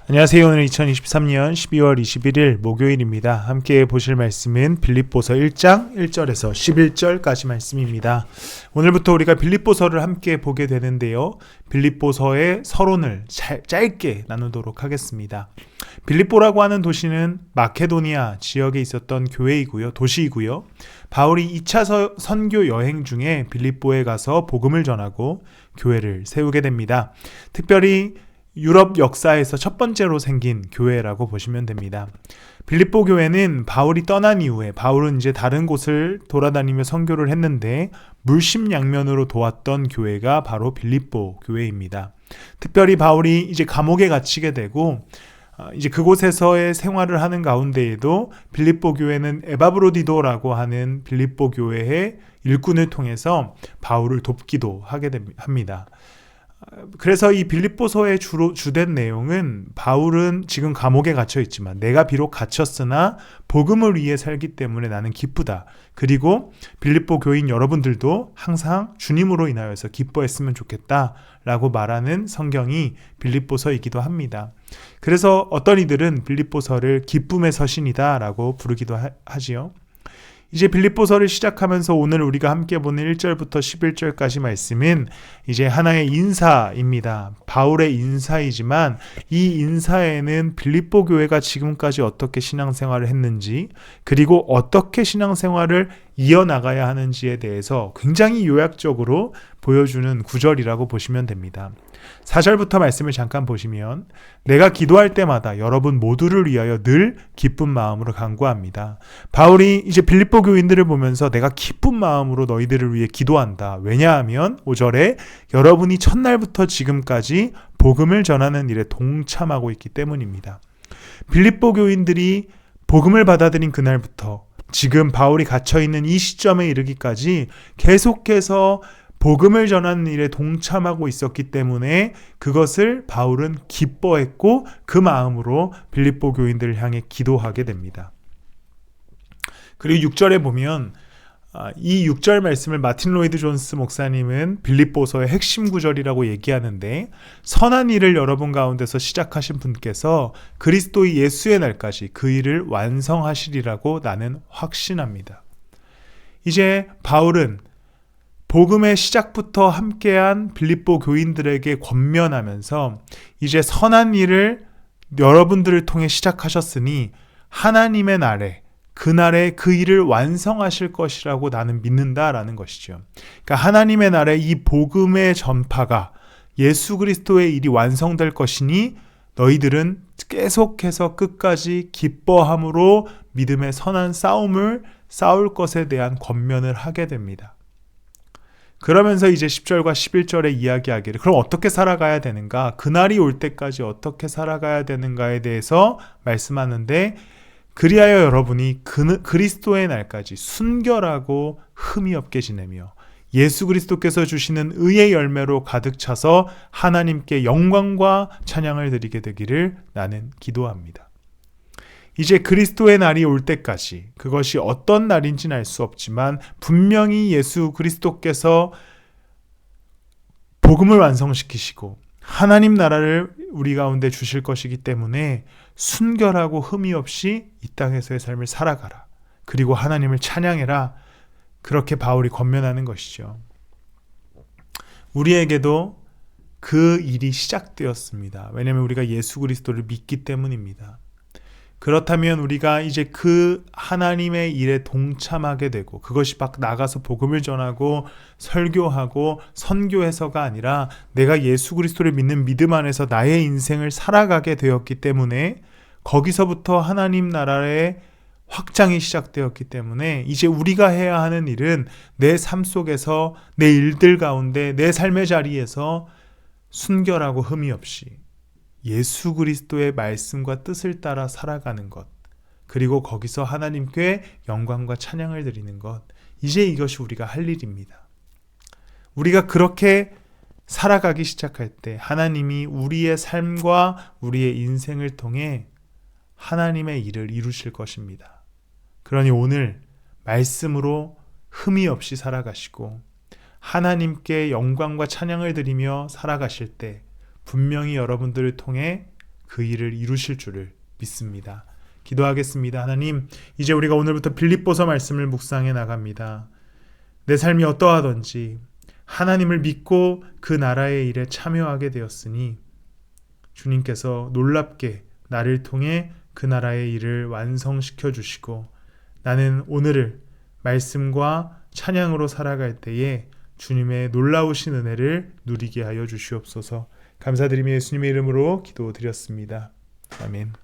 안녕하세요. 오늘 2023년 12월 21일 목요일입니다. 함께 보실 말씀은 빌립보서 1장 1절에서 11절까지 말씀입니다. 오늘부터 우리가 빌립보서를 함께 보게 되는데요. 빌립보서의 서론을 짧게 나누도록 하겠습니다. 빌립보라고 하는 도시는 마케도니아 지역에 있었던 교회이고요. 도시이고요. 바울이 2차 선교 여행 중에 빌립보에 가서 복음을 전하고 교회를 세우게 됩니다. 특별히 유럽 역사에서 첫 번째로 생긴 교회라고 보시면 됩니다. 빌립보 교회는 바울이 떠난 이후에 바울은 이제 다른 곳을 돌아다니며 선교를 했는데 물심양면으로 도왔던 교회가 바로 빌립보 교회입니다. 특별히 바울이 이제 감옥에 갇히게 되고 이제 그곳에서의 생활을 하는 가운데에도 빌립보 교회는 에바브로디도라고 하는 빌립보 교회의 일꾼을 통해서 바울을 돕기도 하게 합니다. 그래서 이 빌립보서의 주된 내용은 바울은 지금 감옥에 갇혀 있지만 내가 비록 갇혔으나 복음을 위해 살기 때문에 나는 기쁘다. 그리고 빌립보 교인 여러분들도 항상 주님으로 인하여서 기뻐했으면 좋겠다 라고 말하는 성경이 빌립보서이기도 합니다. 그래서 어떤 이들은 빌립보서를 기쁨의 서신이다 라고 부르기도 하지요. 이제 빌립보서를 시작하면서 오늘 우리가 함께 보는 1절부터 11절까지 말씀은 이제 하나의 인사입니다. 바울의 인사이지만 이 인사에는 빌립보 교회가 지금까지 어떻게 신앙생활을 했는지 그리고 어떻게 신앙생활을 이어나가야 하는지에 대해서 굉장히 요약적으로 보여주는 구절이라고 보시면 됩니다. 4절부터 말씀을 잠깐 보시면 내가 기도할 때마다 여러분 모두를 위하여 늘 기쁜 마음으로 간구합니다. 바울이 이제 빌립보 교인들을 보면서 내가 기쁜 마음으로 너희들을 위해 기도한다. 왜냐하면 5절에 여러분이 첫날부터 지금까지 복음을 전하는 일에 동참하고 있기 때문입니다. 빌립보 교인들이 복음을 받아들인 그날부터 지금 바울이 갇혀있는 이 시점에 이르기까지 계속해서 복음을 전하는 일에 동참하고 있었기 때문에 그것을 바울은 기뻐했고 그 마음으로 빌립보 교인들을 향해 기도하게 됩니다. 그리고 6절에 보면 이 6절 말씀을 마틴 로이드 존스 목사님은 빌립보서의 핵심 구절이라고 얘기하는데 선한 일을 여러분 가운데서 시작하신 분께서 그리스도의 예수의 날까지 그 일을 완성하시리라고 나는 확신합니다. 이제 바울은 복음의 시작부터 함께한 빌립보 교인들에게 권면하면서 이제 선한 일을 여러분들을 통해 시작하셨으니 하나님의 날에 그날에 그 일을 완성하실 것이라고 나는 믿는다라는 것이죠. 그러니까 하나님의 날에 이 복음의 전파가 예수 그리스도의 일이 완성될 것이니 너희들은 계속해서 끝까지 기뻐함으로 믿음의 선한 싸움을 싸울 것에 대한 권면을 하게 됩니다. 그러면서 이제 10절과 11절에 이야기하기를 그럼 어떻게 살아가야 되는가? 그날이 올 때까지 어떻게 살아가야 되는가에 대해서 말씀하는데 그리하여 여러분이 그리스도의 날까지 순결하고 흠이 없게 지내며 예수 그리스도께서 주시는 의의 열매로 가득 차서 하나님께 영광과 찬양을 드리게 되기를 나는 기도합니다. 이제 그리스도의 날이 올 때까지 그것이 어떤 날인지는 알 수 없지만 분명히 예수 그리스도께서 복음을 완성시키시고 하나님 나라를 우리 가운데 주실 것이기 때문에 순결하고 흠이 없이 이 땅에서의 삶을 살아가라. 그리고 하나님을 찬양해라. 그렇게 바울이 권면하는 것이죠. 우리에게도 그 일이 시작되었습니다. 왜냐하면 우리가 예수 그리스도를 믿기 때문입니다. 그렇다면 우리가 이제 그 하나님의 일에 동참하게 되고 그것이 막 나가서 복음을 전하고 설교하고 선교해서가 아니라 내가 예수 그리스도를 믿는 믿음 안에서 나의 인생을 살아가게 되었기 때문에 거기서부터 하나님 나라의 확장이 시작되었기 때문에 이제 우리가 해야 하는 일은 내 삶 속에서 내 일들 가운데 내 삶의 자리에서 순결하고 흠이 없이 예수 그리스도의 말씀과 뜻을 따라 살아가는 것, 그리고 거기서 하나님께 영광과 찬양을 드리는 것, 이제 이것이 우리가 할 일입니다. 우리가 그렇게 살아가기 시작할 때 하나님이 우리의 삶과 우리의 인생을 통해 하나님의 일을 이루실 것입니다. 그러니 오늘 말씀으로 흠이 없이 살아가시고 하나님께 영광과 찬양을 드리며 살아가실 때 분명히 여러분들을 통해 그 일을 이루실 줄을 믿습니다. 기도하겠습니다. 하나님, 이제 우리가 오늘부터 빌립보서 말씀을 묵상해 나갑니다. 내 삶이 어떠하든지 하나님을 믿고 그 나라의 일에 참여하게 되었으니 주님께서 놀랍게 나를 통해 그 나라의 일을 완성시켜 주시고 나는 오늘을 말씀과 찬양으로 살아갈 때에 주님의 놀라우신 은혜를 누리게 하여 주시옵소서. 감사드리며 예수님의 이름으로 기도드렸습니다. 아멘.